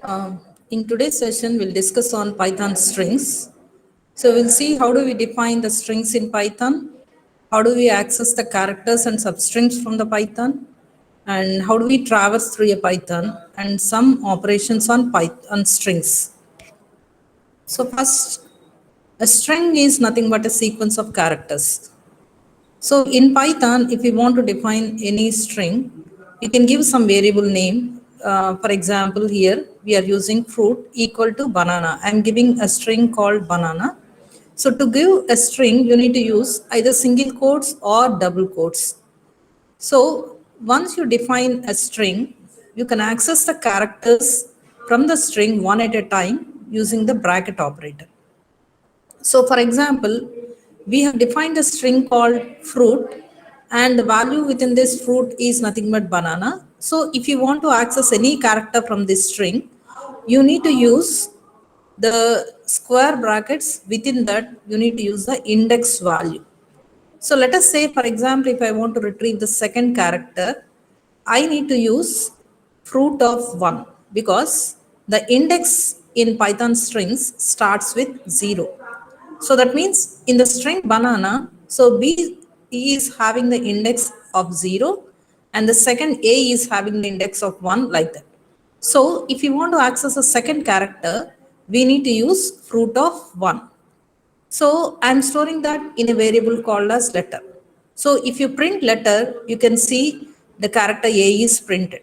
In today's session, we'll discuss on Python strings. So we'll see how do we define the strings in Python, how do we access the characters and substrings from the Python, and how do we traverse through a Python, and some operations on Python strings. So first, a string is nothing but a sequence of characters. So in Python, if we want to define any string, we can give some variable name. For example, here we are using fruit equal to banana. I'm giving a string called banana. So to give a string, you need to use either single quotes or double quotes. So once you define a string, you can access the characters from the string one at a time using the bracket operator. So for example, we have defined a string called fruit and the value within this fruit is nothing but banana. So if you want to access any character from this string, you need to use the square brackets. Within that, you need to use the index value. So let us say, for example, if I want to retrieve the second character, I need to use fruit of 1 because the index in Python strings starts with 0. So that means in the string banana, so B is having the index of 0 and the second A is having the index of 1 like that. So if you want to access a second character, we need to use fruit of 1. So I'm storing that in a variable called as letter. So if you print letter, you can see the character A is printed.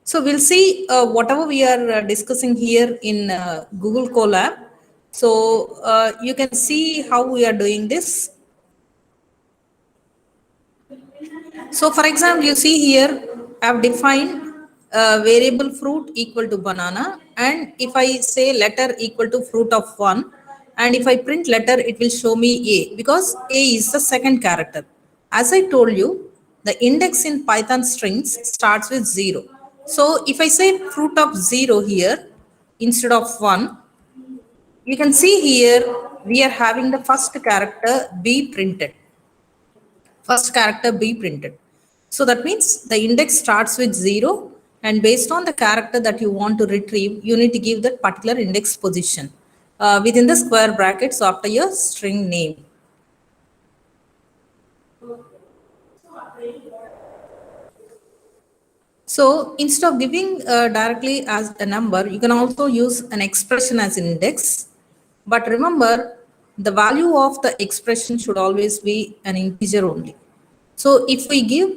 So we'll see whatever we are discussing here in Google Colab. So you can see how we are doing this. So for example, you see here, I have defined variable fruit equal to banana. And if I say letter equal to fruit of 1, and if I print letter, it will show me A because A is the second character. As I told you, the index in Python strings starts with 0. So if I say fruit of 0 here instead of 1, you can see here we are having the first character B printed. First character B printed. So that means the index starts with 0 and based on the character that you want to retrieve, you need to give that particular index position within the square brackets after your string name. So instead of giving directly as a number, you can also use an expression as an index. But remember, the value of the expression should always be an integer only. So if we give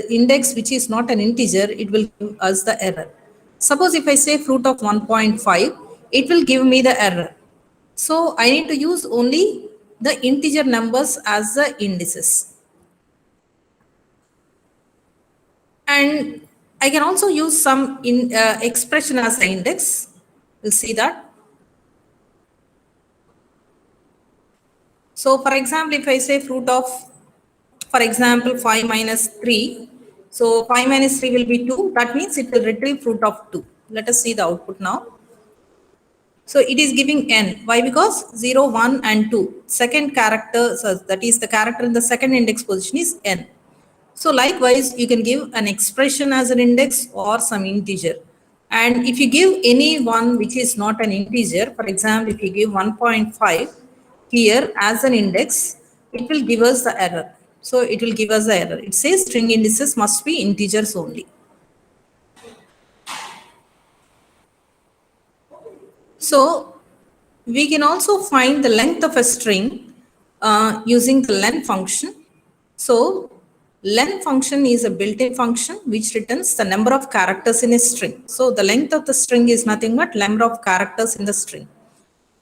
index which is not an integer, it will give us the error. Suppose if I say fruit of 1.5, it will give me the error. So I need to use only the integer numbers as the indices. And I can also use some expression as the index. We'll see that. So for example, if I say fruit of, for example, 5 minus 3. So 5 minus 3 will be 2. That means it will retrieve fruit of 2. Let us see the output now. So it is giving n. Why? Because 0, 1 and 2. Second character, so that is the character in the second index position is n. So likewise, you can give an expression as an index or some integer. And if you give any one which is not an integer, for example, if you give 1.5 here as an index, it will give us the error. So it will give us the error. It says string indices must be integers only. So we can also find the length of a string using the len function. So len function is a built-in function which returns the number of characters in a string. So the length of the string is nothing but number of characters in the string.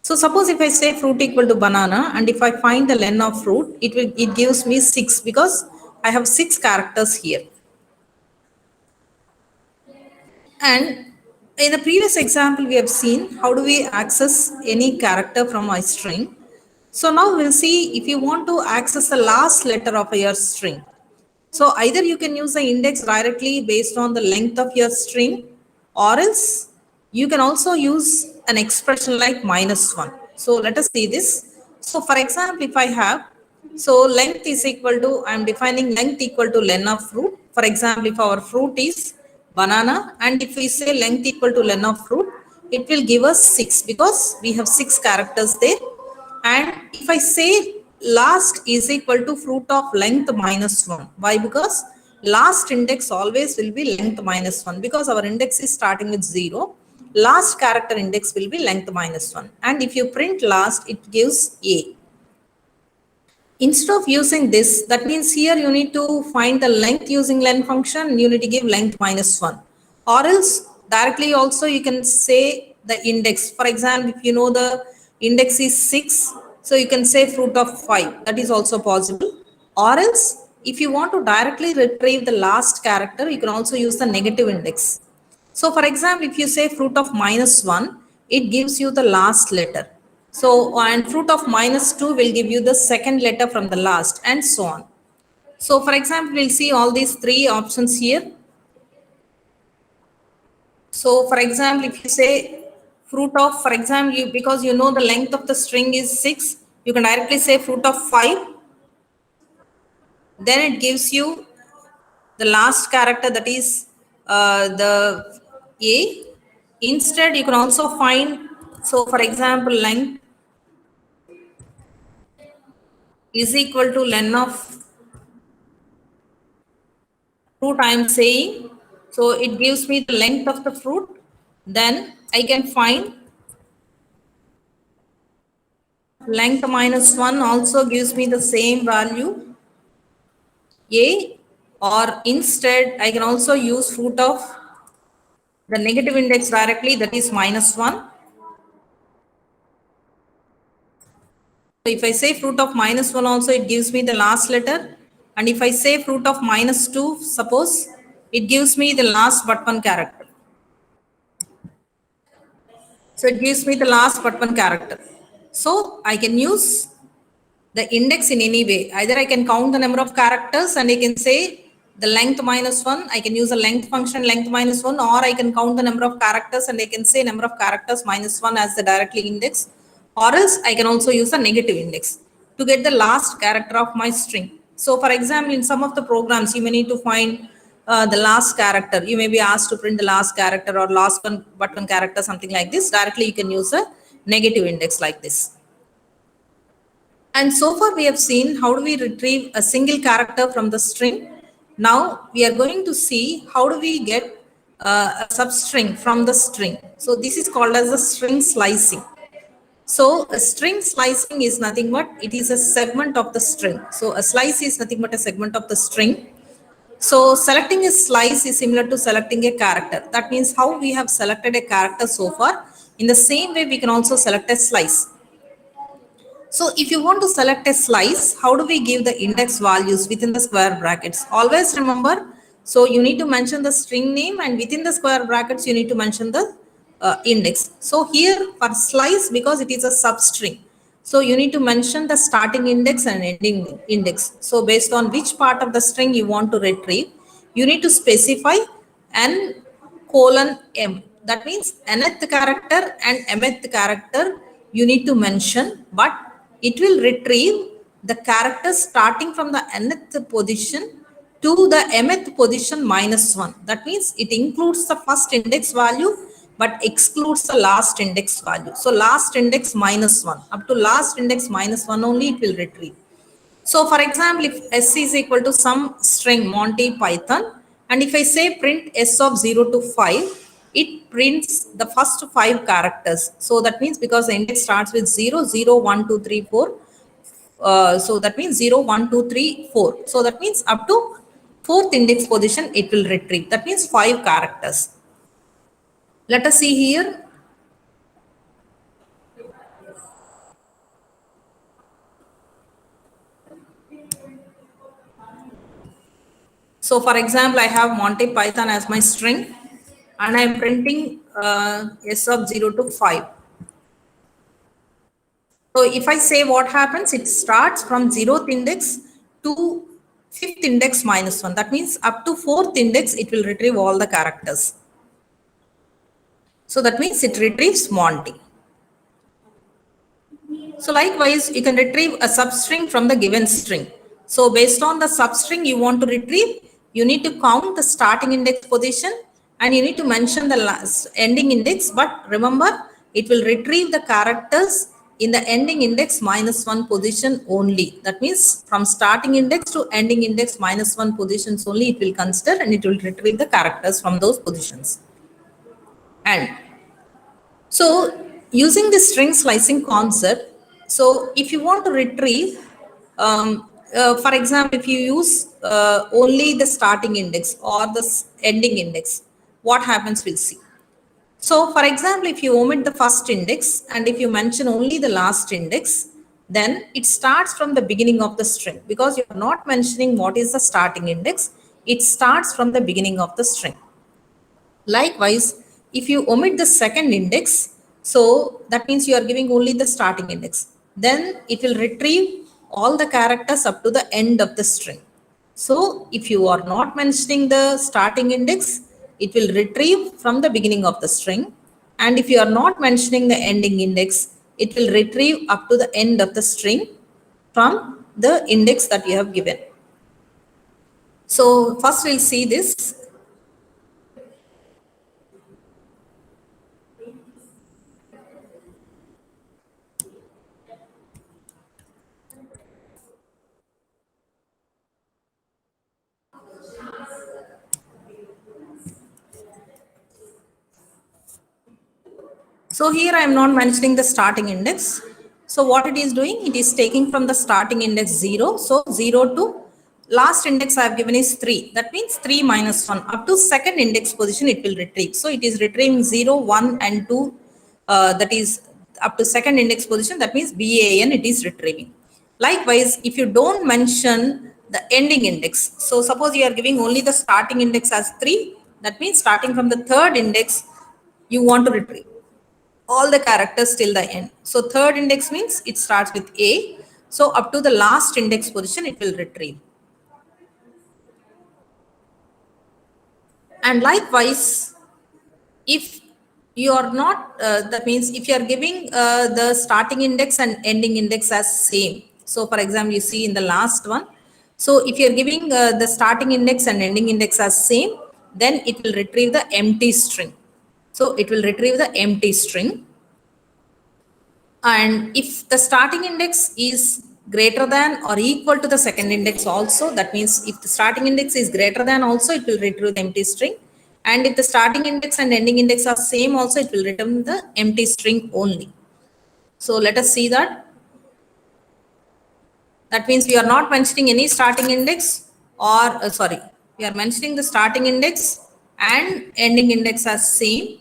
So suppose if I say fruit equal to banana and if I find the len of fruit, it gives me 6 because I have 6 characters here. And in the previous example, we have seen how do we access any character from a string. So now we'll see if you want to access the last letter of your string. So either you can use the index directly based on the length of your string, or else you can also use an expression like -1. So let us see this. So for example, if I have, so length is equal to, I'm defining length equal to len of fruit. For example, if our fruit is banana, and if we say length equal to len of fruit, it will give us 6 because we have 6 characters there. And if I say last is equal to fruit of length minus 1, why? Because last index always will be length minus 1 because our index is starting with 0. Last character index will be length minus 1, and if you print last, it gives a. Instead of using this, that means here you need to find the length using len function, you need to give length minus 1. Or else directly also you can say the index. For example, if you know the index is 6, so you can say fruit of 5. That is also possible. Or else if you want to directly retrieve the last character, you can also use the negative index. So for example, if you say fruit of minus 1, it gives you the last letter. So, and fruit of minus 2 will give you the second letter from the last, and so on. So for example, we'll see all these 3 options here. So for example, if you say fruit of, for example, because you know the length of the string is 6, you can directly say fruit of 5. Then it gives you the last character, that is the A. Instead, you can also find, so for example, length is equal to len of fruit I am saying. So it gives me the length of the fruit. Then I can find length minus 1 also gives me the same value A, or instead I can also use fruit of the negative index directly, that is minus 1. So if I say fruit of minus 1 also, it gives me the last letter. And if I say fruit of minus 2, suppose, it gives me the last but one character. So it gives me the last but one character. So I can use the index in any way. Either I can count the number of characters and I can say the length minus 1. I can use a length function length minus 1, or I can count the number of characters and I can say number of characters minus 1 as the directly index. Or else I can also use a negative index to get the last character of my string. So for example, in some of the programs, you may need to find the last character. You may be asked to print the last character or last one button character, something like this. Directly you can use a negative index like this. And so far we have seen how do we retrieve a single character from the string. Now we are going to see how do we get a substring from the string. So this is called as the string slicing. So a string slicing is nothing but it is a segment of the string. So a slice is nothing but a segment of the string. So selecting a slice is similar to selecting a character. That means how we have selected a character so far. In the same way, we can also select a slice. So if you want to select a slice, how do we give the index values within the square brackets? Always remember, so you need to mention the string name, and within the square brackets, you need to mention the index. So here for slice, because it is a substring, so you need to mention the starting index and ending index. So based on which part of the string you want to retrieve, you need to specify n colon m. That means nth character and mth character you need to mention, but it will retrieve the characters starting from the nth position to the mth position minus 1. That means it includes the first index value but excludes the last index value. So last index minus 1. Up to last index minus 1 only it will retrieve. So for example, if s is equal to some string Monty Python, and if I say print s of 0 to 5, it prints the first 5 characters. So that means because the index starts with 0, 0, 1, 2, 3, 4. So that means 0, 1, 2, 3, 4. So that means up to 4th index position it will retrieve. That means 5 characters. Let us see here. So for example, I have Monty Python as my string and I am printing s of 0 to 5. So if I say what happens, it starts from 0th index to 5th index minus 1. That means up to 4th index, it will retrieve all the characters. So that means it retrieves Monty. So likewise, you can retrieve a substring from the given string. So based on the substring you want to retrieve, you need to count the starting index position and you need to mention the last ending index, but remember it will retrieve the characters in the ending index -1 position only. That means from starting index to ending index -1 positions only it will consider, and it will retrieve the characters from those positions. And so using the string slicing concept, so if you want to retrieve, for example, if you use only the starting index or the ending index, what happens we'll see. So for example, if you omit the first index and if you mention only the last index, then it starts from the beginning of the string because you are not mentioning what is the starting index. It starts from the beginning of the string. Likewise, if you omit the second index, so that means you are giving only the starting index, then it will retrieve all the characters up to the end of the string. So if you are not mentioning the starting index, it will retrieve from the beginning of the string. And if you are not mentioning the ending index, it will retrieve up to the end of the string from the index that you have given. So first we'll see this. So here I am not mentioning the starting index. So what it is doing, it is taking from the starting index 0. So 0 to last index I have given is 3. That means 3 minus 1 up to second index position it will retrieve. So it is retrieving 0, 1 and 2. That is up to second index position. That means BAN it is retrieving. Likewise, if you don't mention the ending index. So suppose you are giving only the starting index as 3. That means starting from the third index you want to retrieve all the characters till the end. So third index means it starts with A. So up to the last index position, it will retrieve. And likewise, if you are not, that means if you are giving the starting index and ending index as same. So for example, you see in the last one. So if you are giving the starting index and ending index as same, then it will retrieve the empty string. So it will retrieve the empty string. And if the starting index is greater than or equal to the second index also, that means if the starting index is greater than also, it will retrieve the empty string. And if the starting index and ending index are same also, it will return the empty string only. So let us see that. That means we are not mentioning any starting index or, sorry, we are mentioning the starting index and ending index as same.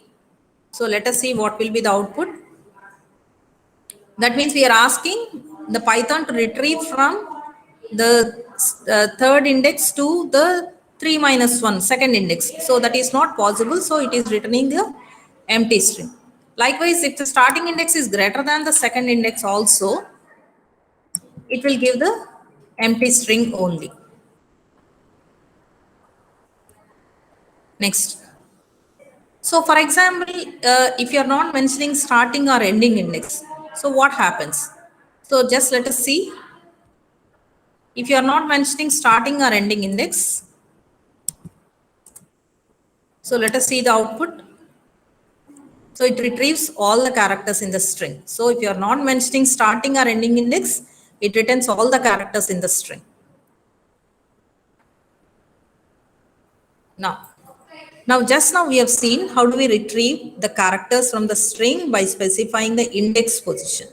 So let us see what will be the output. That means we are asking the Python to retrieve from the third index to the 3 minus 1 second index. So that is not possible. So it is returning the empty string. Likewise, if the starting index is greater than the second index also, it will give the empty string only. Next. So for example, if you are not mentioning starting or ending index, so what happens? So just let us see. If you are not mentioning starting or ending index, so let us see the output. So it retrieves all the characters in the string. So if you are not mentioning starting or ending index, it returns all the characters in the string. Now just now we have seen how do we retrieve the characters from the string by specifying the index position.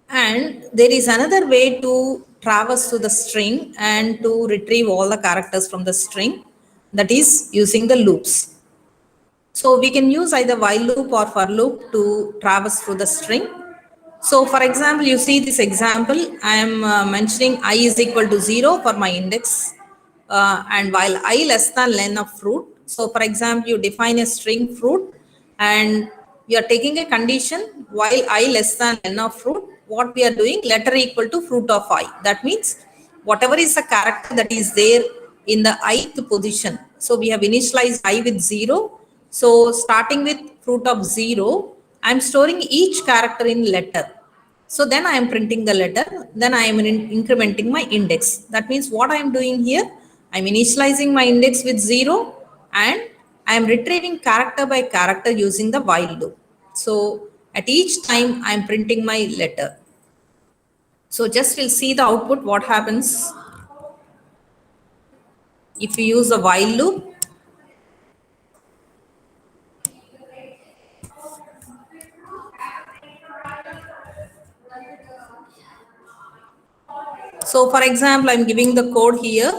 And there is another way to traverse to the string and to retrieve all the characters from the string, that is using the loops. So we can use either while loop or for loop to traverse through the string. So for example, you see this example, I am mentioning I is equal to 0 for my index and while I less than len of fruit. So for example, you define a string fruit and you are taking a condition while I less than len of fruit, what we are doing, letter equal to fruit of I. That means whatever is the character that is there in the ith position. So we have initialized I with 0. So starting with fruit of 0, I am storing each character in letter. So then I am printing the letter, then I am incrementing my index. That means what I am doing here, I am initializing my index with 0 and I am retrieving character by character using the while loop. So at each time I am printing my letter. So just we'll see the output, what happens if we use the while loop. So for example, I'm giving the code here.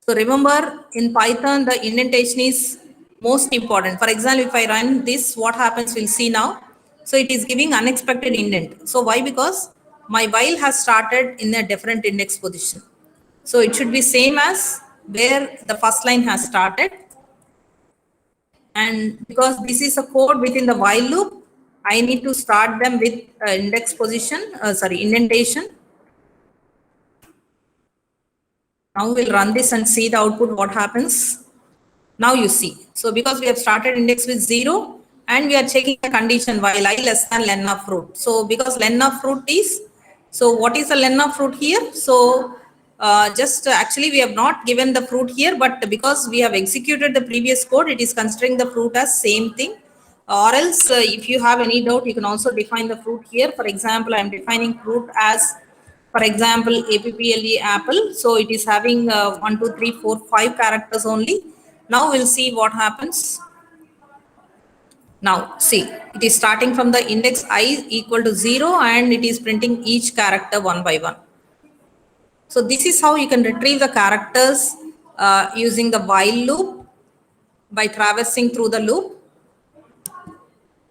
So remember, in Python, the indentation is most important. For example, if I run this, what happens, we'll see now. So it is giving unexpected indent. So why? Because my while has started in a different index position. So it should be same as where the first line has started. And because this is a code within the while loop, I need to start them with index position, indentation. Now we'll run this and see the output, what happens. Now you see. So because we have started index with 0 and we are checking the condition while I less than len of fruit. So because len of fruit is, so what is the len of fruit here? So actually we have not given the fruit here, but because we have executed the previous code, it is considering the fruit as same thing. Or else if you have any doubt, you can also define the fruit here. For example, I am defining fruit as, for example, APPLE apple. So it is having 1, 2, 3, 4, 5 characters only. Now we'll see what happens. Now see, it is starting from the index I equal to 0 and it is printing each character one by one. So this is how you can retrieve the characters using the while loop by traversing through the loop.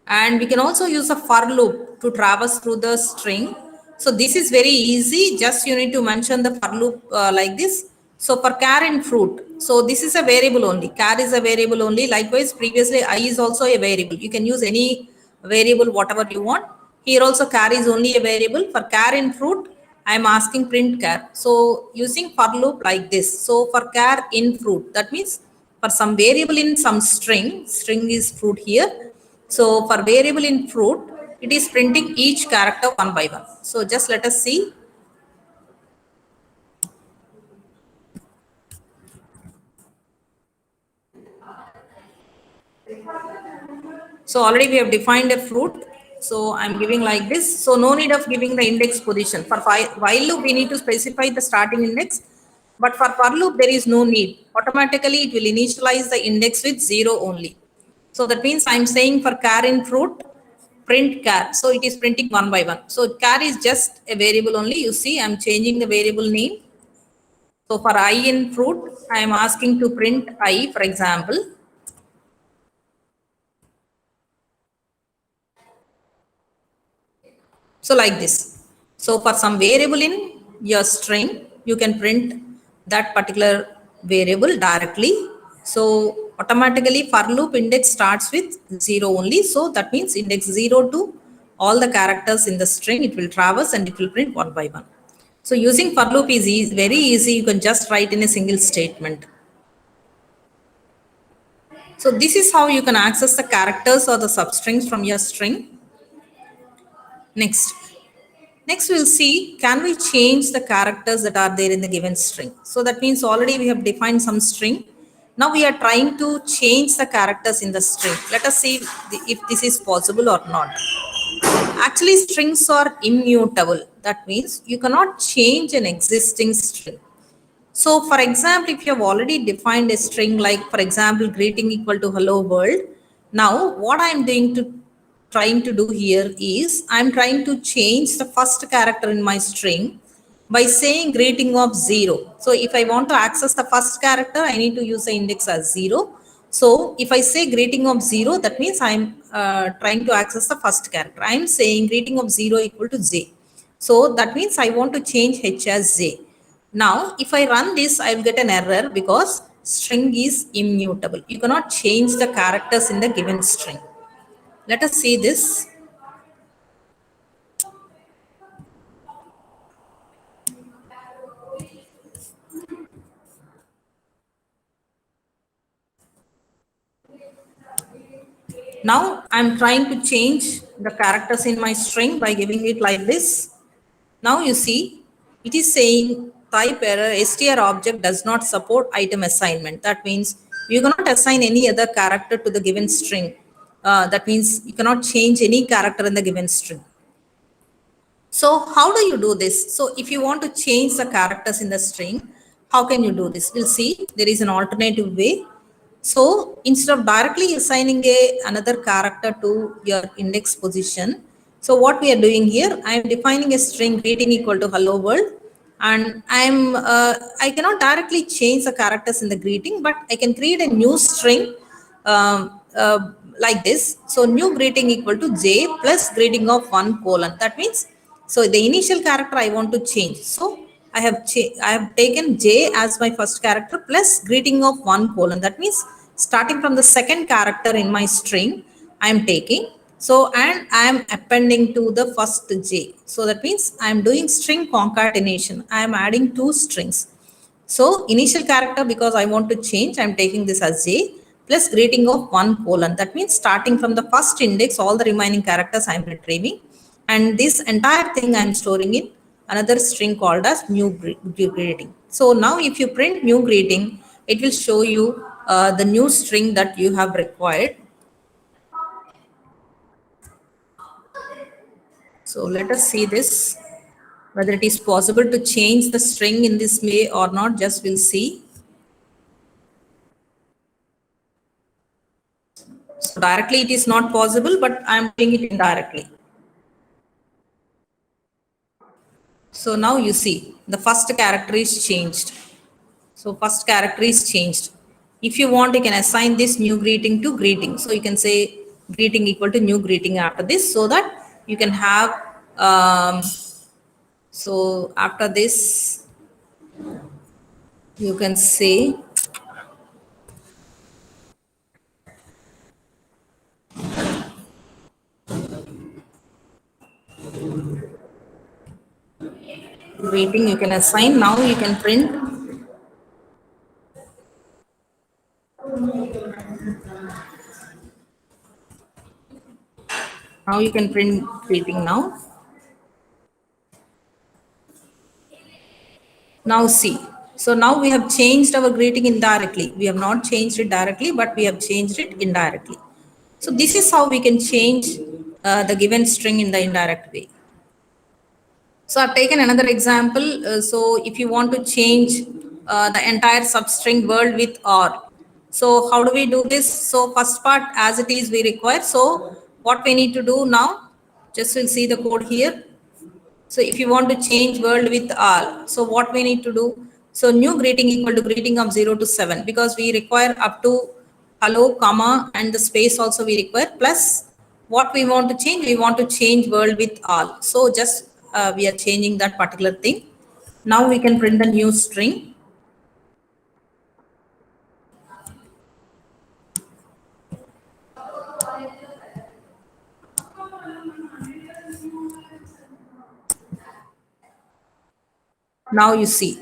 And we can also use a for loop to traverse through the string. So this is very easy. Just you need to mention the for loop like this. So for char in fruit, so this is a variable only. Char is a variable only. Likewise, previously I is also a variable. You can use any variable, whatever you want. Here also char is only a variable. For char in fruit, I am asking print char. So using for loop like this. So for char in fruit, that means for some variable in some string is fruit here. So for variable in fruit, it is printing each character one by one. So just let us see. So already we have defined a fruit. So I'm giving like this. So no need of giving the index position. For while loop, we need to specify the starting index. But for loop, there is no need. Automatically, it will initialize the index with 0 only. So that means I'm saying for char in fruit, print char. So it is printing one by one. So char is just a variable only. You see, I'm changing the variable name. So for I in fruit, I am asking to print I, for example. So like this. So for some variable in your string, you can print that particular variable directly. So automatically for loop index starts with 0 only. So that means index 0 to all the characters in the string, it will traverse and it will print one by one. So using for loop is very easy. You can just write in a single statement. So this is how you can access the characters or the substrings from your string. Next we'll see, can we change the characters that are there in the given string? So that means already we have defined some string. Now we are trying to change the characters in the string. Let us see if this is possible or not. Actually, strings are immutable. That means you cannot change an existing string. So for example, if you have already defined a string like, for example, greeting equal to hello world. Now what I'm trying to do here is I'm trying to change the first character in my string by saying greeting of 0. So if I want to access the first character, I need to use the index as 0. So if I say greeting of 0, that means I'm trying to access the first character. I'm saying greeting of 0 equal to j. So that means I want to change h as j. Now, if I run this, I will get an error because string is immutable. You cannot change the characters in the given string. Let us see this. Now, I'm trying to change the characters in my string by giving it like this. Now you see, it is saying type error, str object does not support item assignment. That means you cannot assign any other character to the given string. That means you cannot change any character in the given string. So how do you do this? So if you want to change the characters in the string, how can you do this? We'll see there is an alternative way. So instead of directly assigning another character to your index position, so what we are doing here, I am defining a string greeting equal to hello world, and I cannot directly change the characters in the greeting, but I can create a new string like this. So new greeting equal to j plus greeting of 1 : that means, so the initial character I want to change. So I have taken j as my first character plus greeting of 1 : that means starting from the second character in my string I am taking. So and I am appending to the first j. So that means I am doing string concatenation. I am adding two strings. So initial character, because I want to change, I am taking this as j plus greeting of 1 : that means starting from the first index, all the remaining characters I am retrieving. And this entire thing I am storing in another string called as new greeting. So now if you print new greeting, it will show you the new string that you have required. So let us see this, whether it is possible to change the string in this way or not, just we'll see. So directly it is not possible, but I am doing it indirectly. So now you see the first character is changed. So first character is changed. If you want, you can assign this new greeting to greeting. So you can say greeting equal to new greeting after this, so that you can have, so after this, you can say greeting, you can assign. Now you can print. Now you can print greeting now. Now see. So now we have changed our greeting indirectly. We have not changed it directly, but we have changed it indirectly. So this is how we can change the given string in the indirect way. So I've taken another example. So if you want to change the entire substring world with or, so how do we do this? So first part as it is we require. So what we need to do now, just we'll see the code here. So if you want to change world with all, so what we need to do? So new greeting equal to greeting of 0 to 7, because we require up to hello, comma, and the space also we require, plus what we want to change, we want to change world with all. So just we are changing that particular thing. Now we can print the new string. Now you see.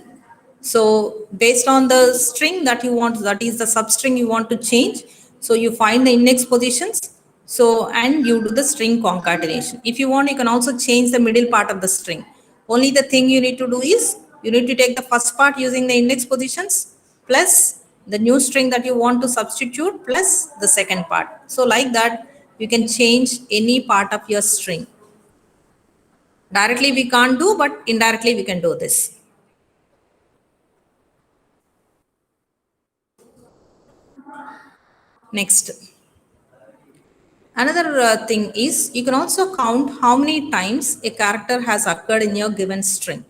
So based on the string that you want, that is the substring you want to change. So you find the index positions. So, and you do the string concatenation. If you want, you can also change the middle part of the string. Only the thing you need to do is you need to take the first part using the index positions plus the new string that you want to substitute plus the second part. So like that, you can change any part of your string. Directly we can't do, but indirectly we can do this. Next. Another thing is you can also count how many times a character has occurred in your given string.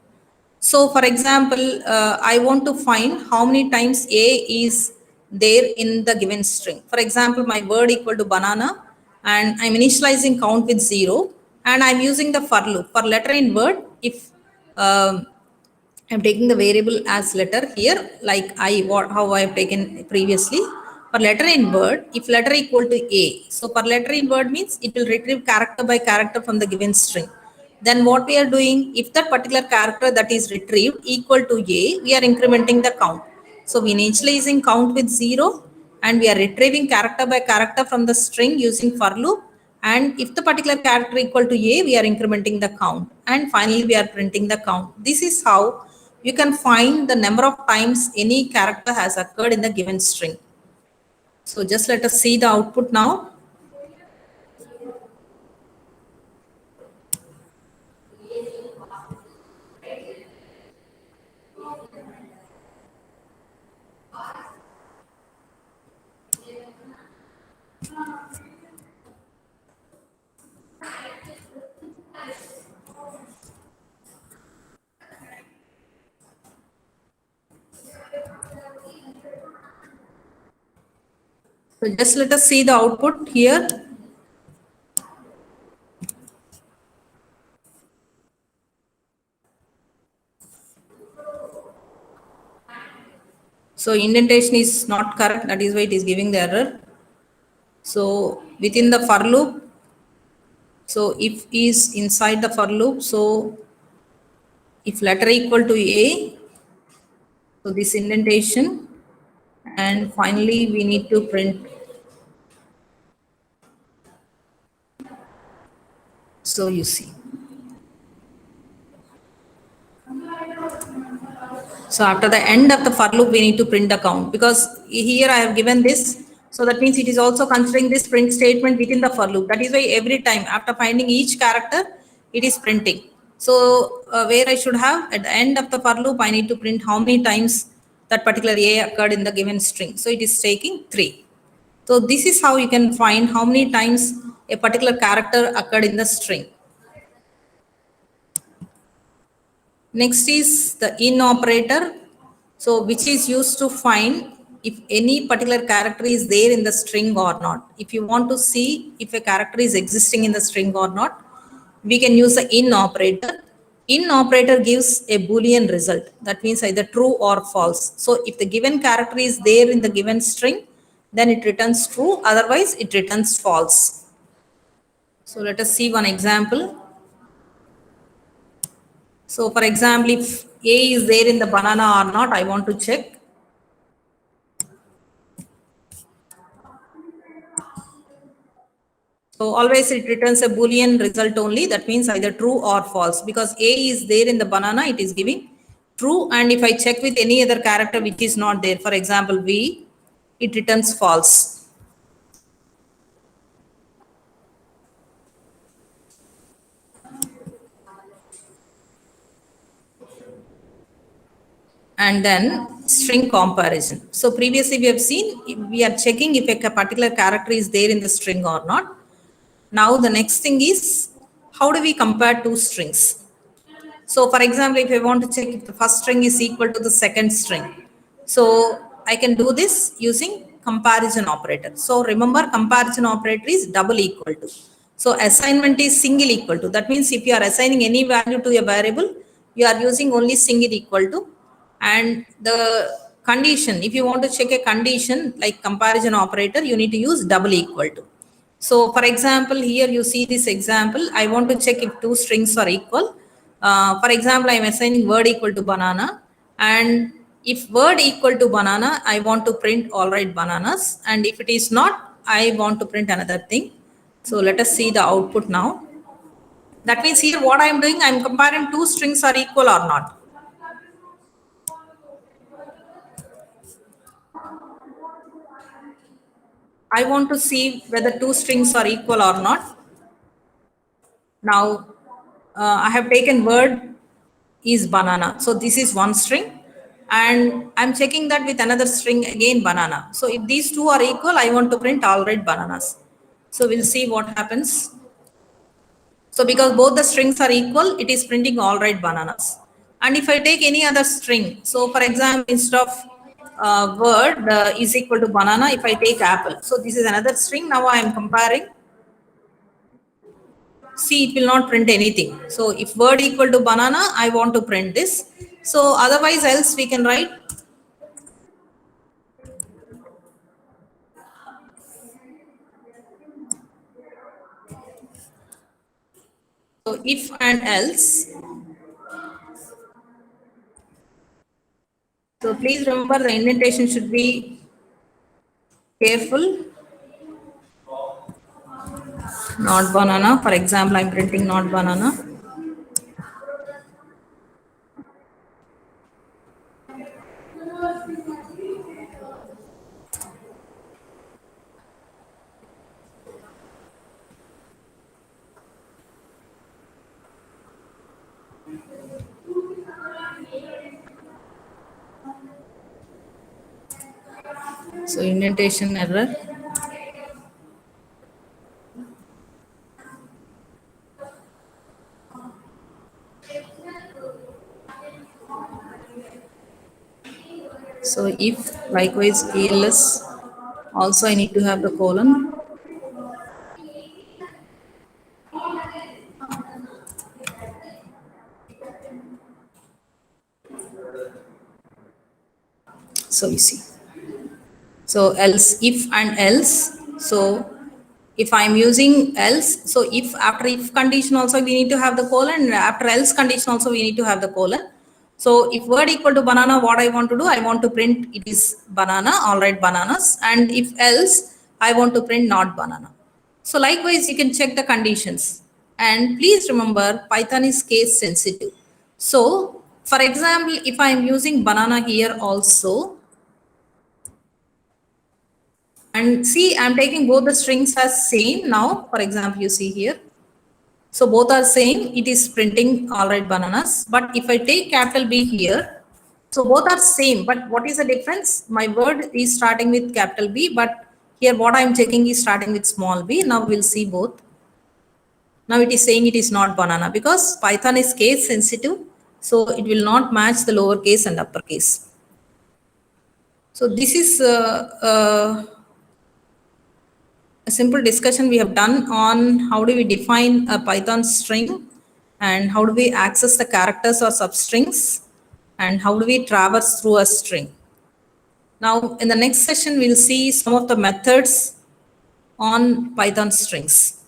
So for example, I want to find how many times A is there in the given string. For example, my word equal to banana, and I'm initializing count with 0, and I'm using the for loop. For letter in word, if I'm taking the variable as letter here, like how I have taken previously. For letter in word, if letter equal to A, so for letter in word means it will retrieve character by character from the given string. Then what we are doing, if that particular character that is retrieved equal to A, we are incrementing the count. So we initializing count with 0, and we are retrieving character by character from the string using for loop. And if the particular character equal to A, we are incrementing the count. And finally, we are printing the count. This is how you can find the number of times any character has occurred in the given string. So just let us see the output now. So just let us see the output here. So indentation is not correct, that is why it is giving the error. So within the for loop, so if is inside the for loop, so if letter equal to A, so this indentation, and finally we need to print. So you see. So after the end of the for loop, we need to print the count, because here I have given this. So that means it is also considering this print statement within the for loop. That is why every time after finding each character, it is printing. So where I should have at the end of the for loop, I need to print how many times that particular A occurred in the given string. So it is taking 3. So this is how you can find how many times a particular character occurred in the string. Next is the in operator. So which is used to find if any particular character is there in the string or not. If you want to see if a character is existing in the string or not, we can use the in operator. In operator gives a Boolean result. That means either true or false. So if the given character is there in the given string, then it returns true. Otherwise, it returns false. So let us see one example. So for example, if A is there in the banana or not, I want to check. So always it returns a Boolean result only. That means either true or false, because A is there in the banana, it is giving true. And if I check with any other character which is not there, for example, V, it returns false. And then string comparison. So previously we have seen, we are checking if a particular character is there in the string or not. Now the next thing is, how do we compare two strings? So for example, if I want to check if the first string is equal to the second string, so I can do this using comparison operator. So remember, comparison operator is double equal to. So assignment is single equal to. That means if you are assigning any value to a variable, you are using only single equal to. And the condition, if you want to check a condition like comparison operator, you need to use double equal to. So for example, here you see this example. I want to check if two strings are equal. For example, I am assigning word equal to banana, and if word equal to banana, I want to print all right bananas, and if it is not, I want to print another thing. So let us see the output now. That means here what I am doing, I am comparing two strings are equal or not. I want to see whether two strings are equal or not. Now, I have taken word is banana. So this is one string, and I'm checking that with another string again banana. So if these two are equal, I want to print all right bananas. So we'll see what happens. So because both the strings are equal, it is printing all right bananas. And if I take any other string, so for example, instead of word is equal to banana, if I take apple. So this is another string. Now I am comparing. See, it will not print anything. So if word equal to banana, I want to print this. So otherwise else we can write. So if and else. So please remember the indentation should be careful. Not banana. For example, I'm printing not banana. So indentation error. So if likewise ALS, also I need to have the colon. So you see. So else, if and else. So if I'm using else, so if after if condition also we need to have the colon, after else condition also we need to have the colon. So if word equal to banana, what I want to do, I want to print it is banana, all right, bananas. And if else, I want to print not banana. So likewise, you can check the conditions. And please remember, Python is case sensitive. So for example, if I am using banana here also, and see, I'm taking both the strings as same now. For example, you see here. So both are same. It is printing all right bananas. But if I take capital B here, so both are same. But what is the difference? My word is starting with capital B, but here what I'm checking is starting with small b. Now we'll see both. Now it is saying it is not banana because Python is case sensitive. So it will not match the lowercase and uppercase. So this is a simple discussion we have done on how do we define a Python string and how do we access the characters or substrings and how do we traverse through a string. Now in the next session, we'll see some of the methods on Python strings.